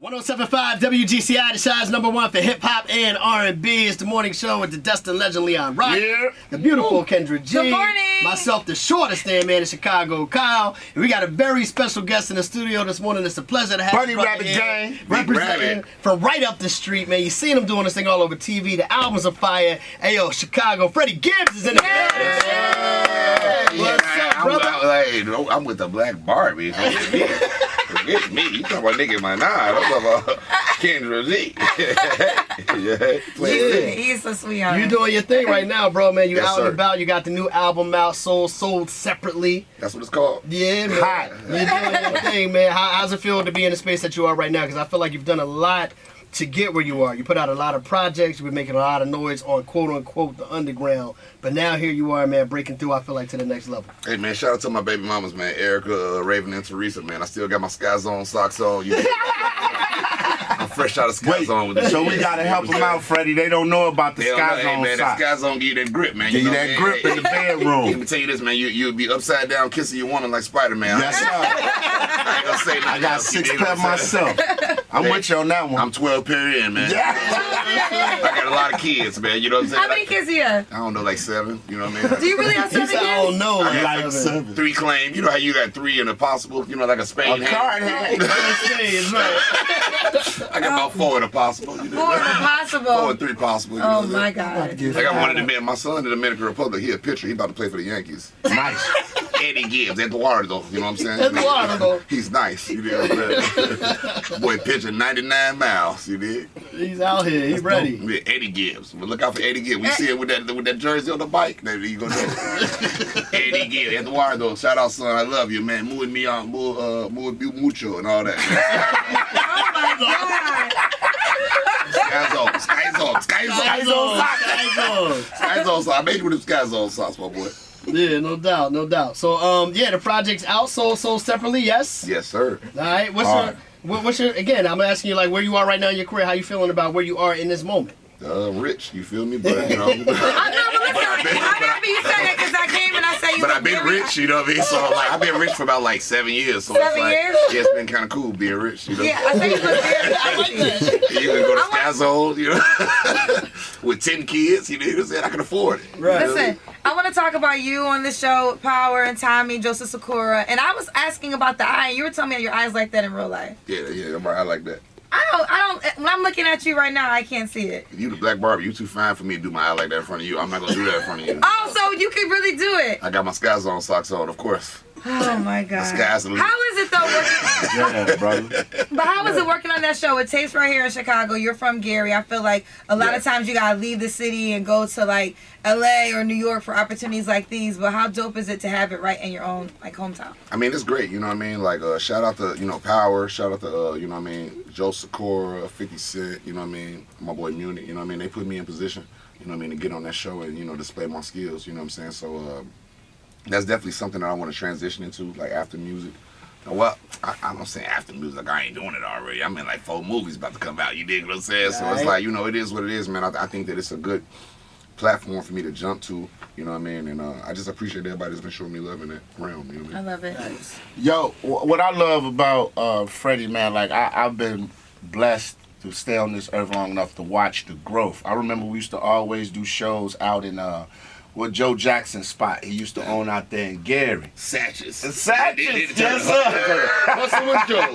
107.5 WGCI, the Shine's #1 for hip hop and R&B. It's the morning show with the Dustin legend Leon Rock, the beautiful Kendra G, good morning. Myself, the shortest man in Chicago, Kyle, and we got a very special guest in the studio this morning. It's a pleasure to have Bunny Rabbit Gang, representing from right up the street, man. You seen him doing this thing all over TV. The albums are fire. Hey yo, Chicago, Freddie Gibbs is in the building. What's up, brother? I'm with the Black Barbie. Forget me. You talking about nigga in my nine. I'm talking about Kendra G. He's a sweetheart. You doing your thing right now, bro, man. You Yes, out sir. and about. You got the new album out, sold separately. That's what it's called. Yeah, man. Hot. You're doing your thing, man. How's it feel to be in the space that you are right now? Because I feel like you've done a lot to get where you are. You put out a lot of projects. You've been making a lot of noise on quote-unquote the underground. But now here you are, man, breaking through, I feel like, to the next level. Hey, man, shout out to my baby mamas, man. Erica, Raven, and Teresa, man. I still got my Sky Zone socks on. I'm fresh out of Sky Zone with this. So we gotta help them out, Freddie. They don't know about the Sky Zone man, that socks. Sky Zone give you that grip, man. Give you know, that man. grip in the bedroom. Let me tell you this, man. You'll be upside down kissing your woman like Spider-Man. Yes, sir. I ain't gonna say nothing I got else, you 6 dig what pack I'm saying? myself. I'm with you on that one. I'm 12 period in, man. I got a lot of kids, man. You know what I'm saying? How many kids do you have? I don't know, like 7. You know what I mean? Do you really have He 7 said, kids? I don't know. I got like 7. 3 claim. You know how you got 3 in a possible? You know, like a Spain A card hand. I got about 4 in a possible. You know? 4 impossible. 4 and 3 possible. You know Oh what I'm my saying? God. I got one of them, man. My son in the Dominican Republic. He a pitcher. He about to play for the Yankees. Nice. Eddie Gibbs, Eduardo. You know what I'm saying? Eduardo. He's nice. You know what I'm saying? Boy pitching 99 miles. You dig? He's out here. He's ready. Yeah, Eddie Gibbs. But look out for Eddie Gibbs. We see him with that jersey on the bike. There you go. Eddie Gibbs, Eduardo. Shout out, son. I love you, man. Muy mi muy mucho and all that. Oh my God. Sky Zone socks. I made you with them Sky Zone socks, my boy. Yeah, no doubt, no doubt. So, yeah, the project's out, sold separately, yes? Yes, sir. All right, what's your, again, I'm asking you, like, where you are right now in your career, how you feeling about where you are in this moment? Rich, you feel me? But, you know. I'm happy you said that because I came and I said you But look I've been very- rich, you know what I mean? So like I've been rich for about like 7 years. So 7 it's like, years? yeah, it's been kind of cool being rich, you know. Yeah, I think you look very fancy. You can go to Sky Zone, you know, with 10 kids, you know what I'm saying? I can afford it. Right. Listen, I want to talk about you on this show, Power and Tommy, Joseph Sakura, and I was asking about the eye, and you were telling me your eyes like that in real life. Yeah, I like that. I don't. When I'm looking at you right now, I can't see it. You the Black Barbie, you too fine for me to do my eye like that in front of you. I'm not gonna do that in front of you. Oh, so you could really do it. I got my Sky Zone socks on, of course. Oh my God. Sky's the limit. How is it though? Yeah, brother. But how is it working on that show? It takes right here in Chicago. You're from Gary. I feel like a lot of times you gotta leave the city and go to like LA or New York for opportunities like these. But how dope is it to have it right in your own like hometown? I mean, it's great, you know what I mean? Like, shout out to, you know, Power, shout out to, you know what I mean, Joe Sakura, 50 Cent, you know what I mean, my boy Munich, you know what I mean? They put me in position, you know what I mean, to get on that show and, you know, display my skills, you know what I'm saying? So, that's definitely something that I want to transition into, like, after music. Well, I'm not saying after music, like, I ain't doing it already. I'm in, like, 4 movies about to come out, you dig what I'm saying? So it's like, you know, it is what it is, man. I think that it's a good platform for me to jump to, you know what I mean? And I just appreciate everybody that's been showing me love in that realm, you know what I mean? I love it. Yo, what I love about Freddie, man, like I've been blessed to stay on this earth long enough to watch the growth. I remember we used to always do shows out in Joe Jackson's spot. He used to own out there in Gary. Satches. Satches, yes sir. What's with Joe?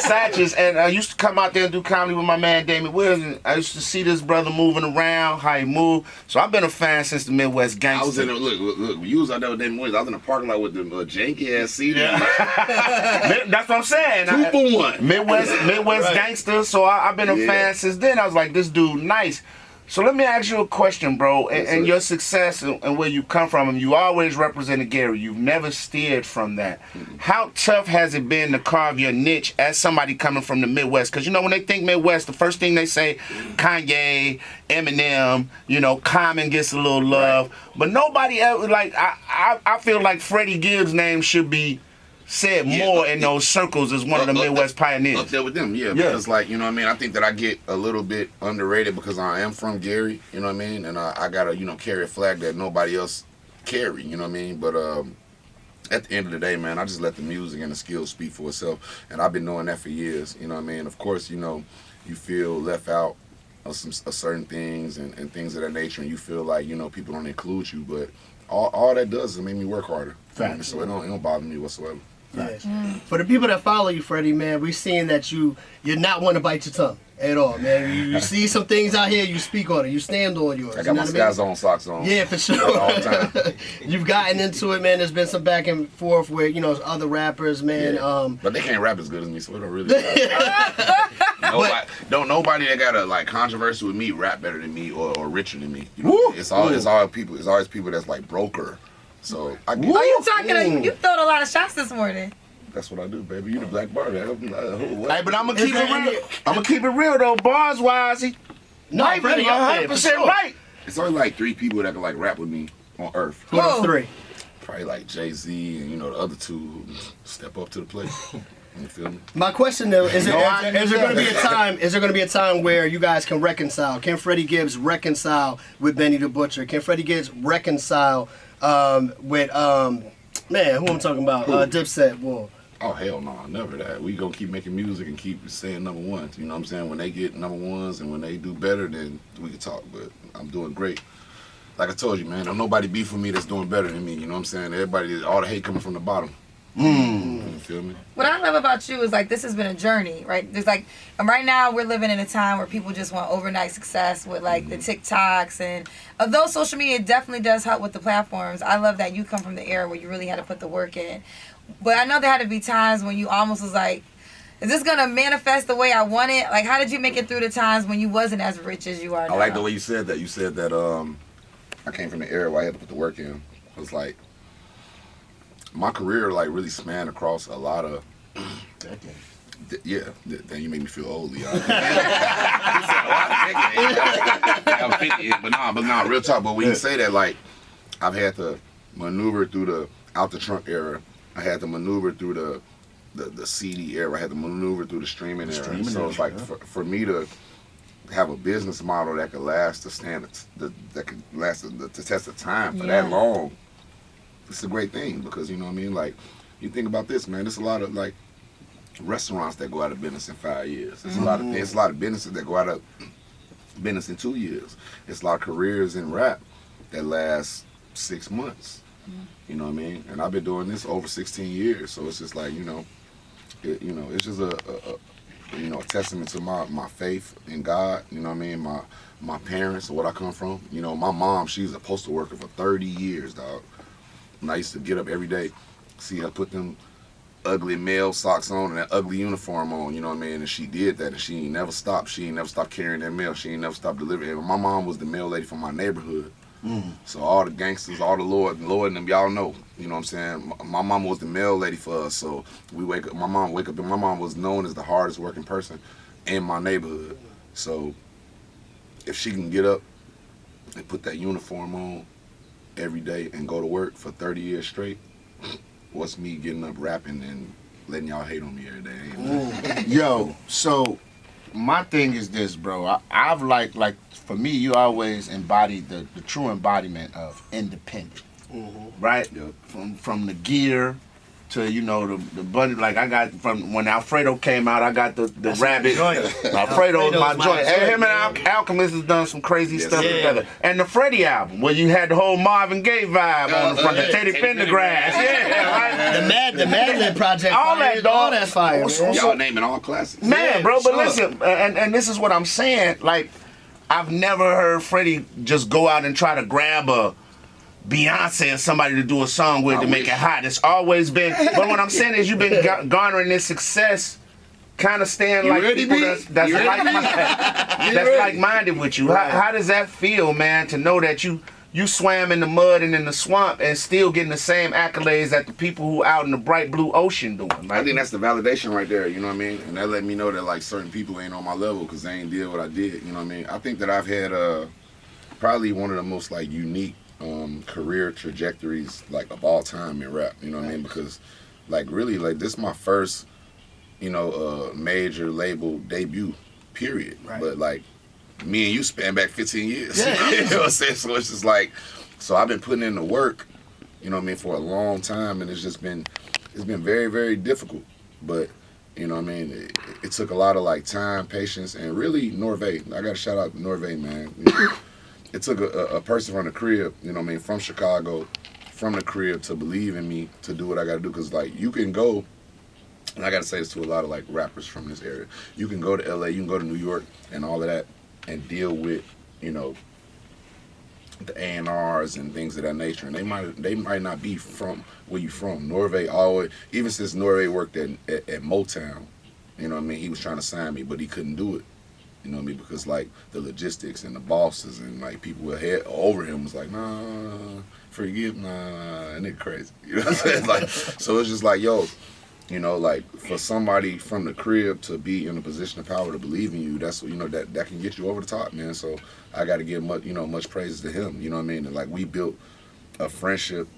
Satches, and I used to come out there and do comedy with my man Damon Williams. And I used to see this brother moving around, how he moved. So I've been a fan since the Midwest Gangster. I was in there, look, you was out there with Damon Williams. I was in the parking lot with them janky ass seats. That's what I'm saying. 2 for 1. Midwest Gangster. So I've been a fan since then. I was like, this dude nice. So let me ask you a question, bro. And your success and where you come from, and you always represented Gary. You've never steered from that. How tough has it been to carve your niche as somebody coming from the Midwest? Because, you know, when they think Midwest, the first thing they say, Kanye, Eminem, you know, Common gets a little love. Right. But nobody ever, like, I feel like Freddie Gibbs' name should be said more in those circles as one of the Midwest pioneers. Up there with them, because, like, you know what I mean, I think that I get a little bit underrated because I am from Gary, you know what I mean, and I gotta, you know, carry a flag that nobody else carry, you know what I mean, but at the end of the day, man, I just let the music and the skills speak for itself. And I've been doing that for years, you know what I mean? Of course, you know, you feel left out of certain things and things of that nature, and you feel like, you know, people don't include you, but all that does is make me work harder. Facts. So it don't bother me whatsoever. Yeah. For the people that follow you, Freddie, man, we're seeing that you're not one to bite your tongue at all, man. You see some things out here, you speak on it, you stand on yours. I got my Sky Zone socks on. Yeah, for sure. All the time. You've gotten into it, man. There's been some back and forth with, you know, other rappers, man. Yeah. But they can't rap as good as me, so it don't really matter. Nobody that got a like controversy with me rap better than me or richer than me. You know? It's always people that's like broker. So I get you talking? You throwed a lot of shots this morning. That's what I do, baby. You the black bar. Hey, but I'm gonna keep it real. I'm gonna keep it real though. Bars wise, he No, Freddie, 100% right. It's only like 3 people that can like rap with me on Earth. Who are those 3? Probably like Jay-Z and, you know, the other 2 who step up to the plate. You feel me? My question though is there going to be a time? Is there going to be a time where you guys can reconcile? Can Freddie Gibbs reconcile with Benny the Butcher? Can Freddie Gibbs reconcile with man? Who I'm talking about? Dipset. Well. Oh hell no, never that. We gonna keep making music and keep saying number ones. You know what I'm saying? When they get number ones and when they do better, then we can talk. But I'm doing great. Like I told you, man, there's nobody beef with me that's doing better than me. You know what I'm saying? Everybody, all the hate coming from the bottom. You feel me? What I love about you is like this has been a journey, right? There's like right now we're living in a time where people just want overnight success with like the TikToks, and although social media definitely does help with the platforms, I love that you come from the era where you really had to put the work in. But I know there had to be times when you almost was like, is this gonna manifest the way I want it? Like, how did you make it through the times when you wasn't as rich as you are now? I like the way you said that. You said that I came from the era where I had to put the work in. It was like my career like really spanned across a lot of then you make me feel old, Leon. I'm 50, but nah, real talk. But when you say that, like, I've had to maneuver through the out the trunk era. I had to maneuver through the CD era. I had to maneuver through the streaming era. So it's like for me to have a business model that could last the standards, that could last the test of time for that long. It's a great thing because, you know what I mean? Like, you think about this, man. There's a lot of like restaurants that go out of business in 5 years. There's a lot of businesses that go out of business in 2 years. There's a lot of careers in rap that last 6 months. You know what I mean? And I've been doing this over 16 years, so it's just like, it's just a testament to my faith in God. You know what I mean? My parents, or what I come from. You know, my mom, she's a postal worker for 30 years, dog. And I used to get up every day, see her put them ugly male socks on and that ugly uniform on, you know what I mean? And she did that, and she ain't never stopped. She ain't never stopped carrying that mail. She ain't never stopped delivering it. My mom was the mail lady from my neighborhood. So all the gangsters, all the Lord and them, y'all know. You know what I'm saying? My mama was the mail lady for us, so we wake up. My mom and my mom was known as the hardest working person in my neighborhood. So if she can get up and put that uniform on every day and go to work for 30 years straight, what's me getting up rapping and letting y'all hate on me every day? Yo, so my thing is this, bro. I've like for me, you always embody the true embodiment of independent, right? Yep. From the gear to, you know, the buddy. Like I got from when Alfredo came out, I got the rabbit. Alfredo's my joint. And him and Alchemist has done some crazy stuff together. And the Freddie album, where you had the whole Marvin Gaye vibe on the front, the Teddy Pendergrass, right? The Mad Lib project, all that, dog. All that fire. Y'all naming all classics, man, bro. But listen, and this is what I'm saying. Like, I've never heard Freddie just go out and try to grab a Beyonce or somebody to do a song with to make it hot. It's always been, but what I'm saying is you've been garnering this success, kind of staying like people that's like-minded with you. How does that feel, man, to know that you swam in the mud and in the swamp and still getting the same accolades that the people who out in the bright blue ocean doing? Like, I think that's the validation right there, you know what I mean? And that let me know that like certain people ain't on my level because they ain't did what I did, you know what I mean? I think that I've had probably one of the most like unique career trajectories like of all time in rap, you know what I mean? Because like really like this is my first, major label debut, period. Right. But like me and you span back 15 years. You know what I'm saying? So it's just like, so I've been putting in the work you know what I mean, for a long time, and it's been very, very difficult. But, you know what I mean, it took a lot of like time, patience, and really Norvay. I got to shout out to Norvay, man. You know, it took a person from the crib, you know what I mean, from Chicago, from the crib to believe in me to do what I got to do. Because like you can go, and I got to say this to a lot of like rappers from this area, you can go to LA, you can go to New York and all of that and deal with, you know, the A&Rs and things of that nature, and they might not be from where you from. Norvay always, even since Norvay worked at Motown, you know what I mean, he was trying to sign me, but he couldn't do it. You know what I mean? Because like the logistics and the bosses and like people ahead over him was like, nah, forgive, nah, and it crazy. You know what I'm saying? Like, so it's just like, yo, you know, like for somebody from the crib to be in a position of power to believe in you, that's, you know, that can get you over the top, man. So I got to give much praises to him. You know what I mean? And like we built a friendship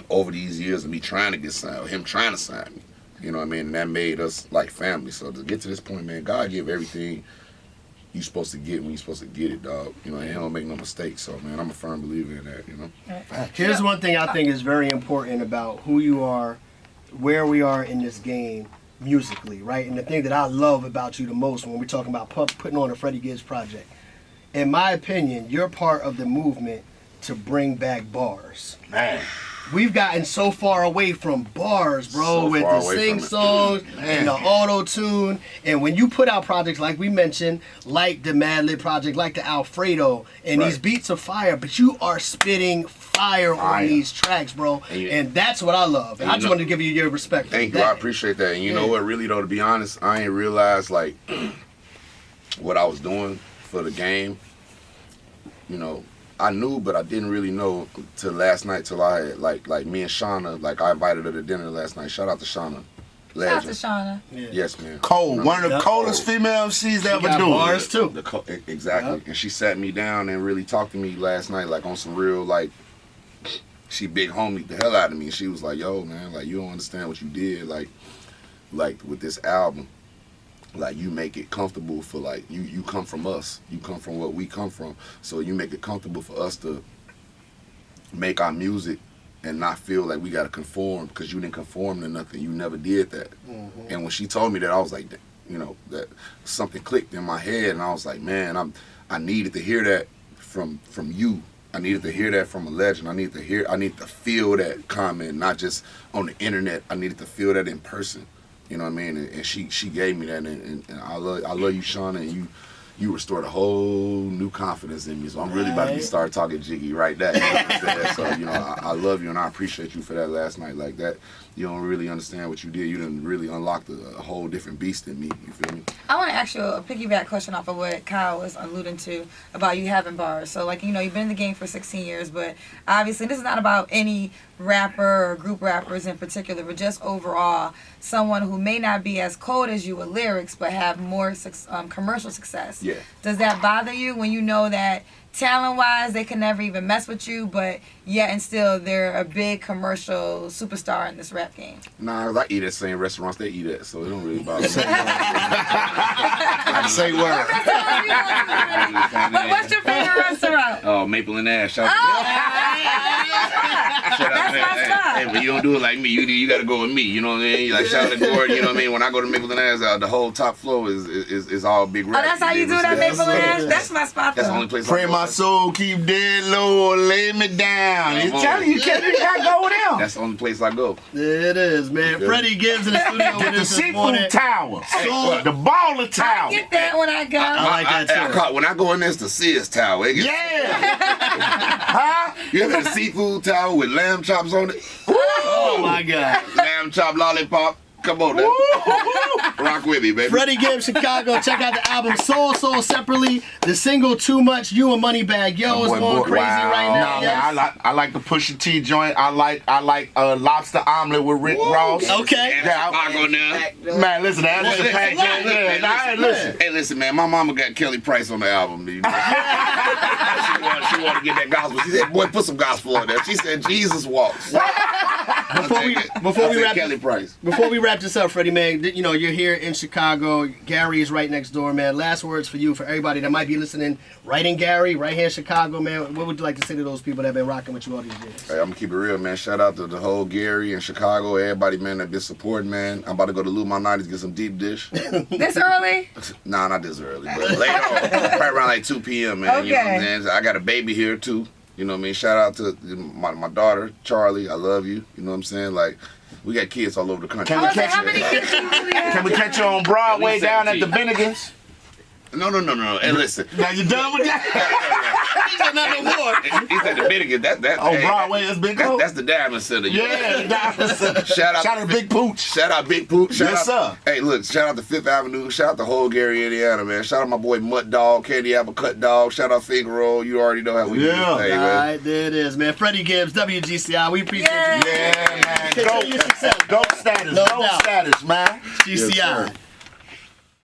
over these years of me trying to get signed, him trying to sign me. You know what I mean? And that made us like family. So to get to this point, man, God give everything you supposed to get when you supposed to get it, dog. You know, and he don't make no mistakes. So man, I'm a firm believer in that. You know. Here's one thing I think is very important about who you are, where we are in this game musically, right? And the thing that I love about you the most when we're talking about putting on a Freddie Gibbs project, in my opinion, you're part of the movement to bring back bars. Man. We've gotten so far away from bars, bro, So with far the away sing from it. songs and the auto tune. And when you put out projects like we mentioned, like the Mad Lib project, like the Alfredo, and these beats are fire, but you are spitting fire on these tracks, bro. And that's what I love. And I just wanted to give you your respect for Thank that. you. I appreciate that. And you know what, really though, to be honest, I ain't realized like what I was doing for the game. You know, I knew, but I didn't really know till last night, till I had, like me and Shauna, like I invited her to dinner last night. Shout out to Shauna. Shout out to Shauna. Yeah. Yes, man. Cold, one of the Yep. coldest female MCs that ever got do bars it. too. Exactly. Yep. And she sat me down and really talked to me last night, like on some real, like, she big homie the hell out of me. And she was like, yo, man, like, you don't understand what you did, like with this album. Like, you make it comfortable for, like, you come from us. You come from what we come from. So you make it comfortable for us to make our music and not feel like we got to conform, because you didn't conform to nothing. You never did that. Mm-hmm. And when she told me that, I was like, you know, that something clicked in my head, and I was like, man, I needed to hear that from you. I needed to hear that from a legend. I need to feel that comment, not just on the internet. I needed to feel that in person. You know what I mean? And she gave me that, and I love you, Shauna, and you restored a whole new confidence in me. So I'm really about to start talking jiggy right now. You know what I'm saying? So, you know, I love you and I appreciate you for that last night. Like that, you don't really understand what you did. You didn't really unlock a whole different beast in me. You feel me? I want to ask you a piggyback question off of what Kyle was alluding to about you having bars. So, like, you know, you've been in the game for 16 years, but obviously this is not about any rapper or group rappers in particular, but just overall, someone who may not be as cold as you with lyrics, but have more commercial success. Yeah. Does that bother you when you know that talent-wise they can never even mess with you, but yet and still they're a big commercial superstar in this rap game? Nah, I eat at the same restaurants they eat at, so it don't really bother me. I say word. What's your favorite restaurant? Oh, Maple and Ash. Shout out to That's my spot. Hey, but you don't do it like me. You got to go with me. You know what I mean? Like shout out to Gordon. You know what I mean? When I go to Maple and Ash, the whole top floor is all big rap. Oh, that's how you do that, Maple and Ash? That's my spot, though. That's the only place. Pray my soul keep dead low or lay me down. He's telling you, can't go down. That's the only place I go. It is, man. Okay. Freddie Gibbs in the studio with The us this morning. seafood tower. So- The baller I tower. get that when I go. I like that too. When I go in there, it's the Sears Tower. Yeah. Huh? You ever had a seafood tower with lamb chops on it? Oh my God. Lamb chop lollipop. Come on now. Rock with me, baby. Freddie Gibbs, Chicago. Check out the album Soul separately. The single Too Much, You and Moneybag Yo is going crazy right now. Nah, Yes. man, I like the Pusha T joint. I like lobster omelet with Rick Ross. Okay. Yeah, Chicago now. man, listen, that's just packed. Yeah, listen. Hey, listen, man. My mama got Kelly Price on the album. You know? she wanted to get that gospel. She said, "Boy, put some gospel on there." She said, "Jesus walks." Before we wrap Kelly Price. Before we wrap this up, Freddie, man, you know, you're here in Chicago. Gary is right next door, man. Last words for you, for everybody that might be listening right in Gary, right here in Chicago, man. What would you like to say to those people that have been rocking with you all these years? Hey, I'm gonna keep it real, man. Shout out to the whole Gary and Chicago, everybody, man, that been supporting, man. I'm about to go to Lou My 90s, get some deep dish. This early? Nah, not this early, but later on, probably around like 2 p.m., man. You know what I'm saying? I got a baby here, too. You know what I mean? Shout out to my daughter, Charlie. I love you. You know what I'm saying? Like, we got kids all over the country. Can we catch How many kids do you have? Can we catch you on Broadway down at the Bennigan's? No. Hey, listen. Now you done with that? He said not no more. He said the Bennigan. That On hey, Broadway, it's been cool. That's the Diamond Center. Yeah, Shout out to Big Pooch. Shout out Big Pooch. Yes, sir. Hey, look, shout out to Fifth Avenue. Shout out the whole Gary, Indiana, man. Shout out my boy Mutt Dog, Candy Apple Cut Dog. Shout out Finger Roll. You already know how we do this thing, All man. right, there it is, man. Freddie Gibbs, WGCI. We appreciate you. Yeah, man. Continue your success. Dope status. No Dope doubt. status, man. GCI. Yes, sir.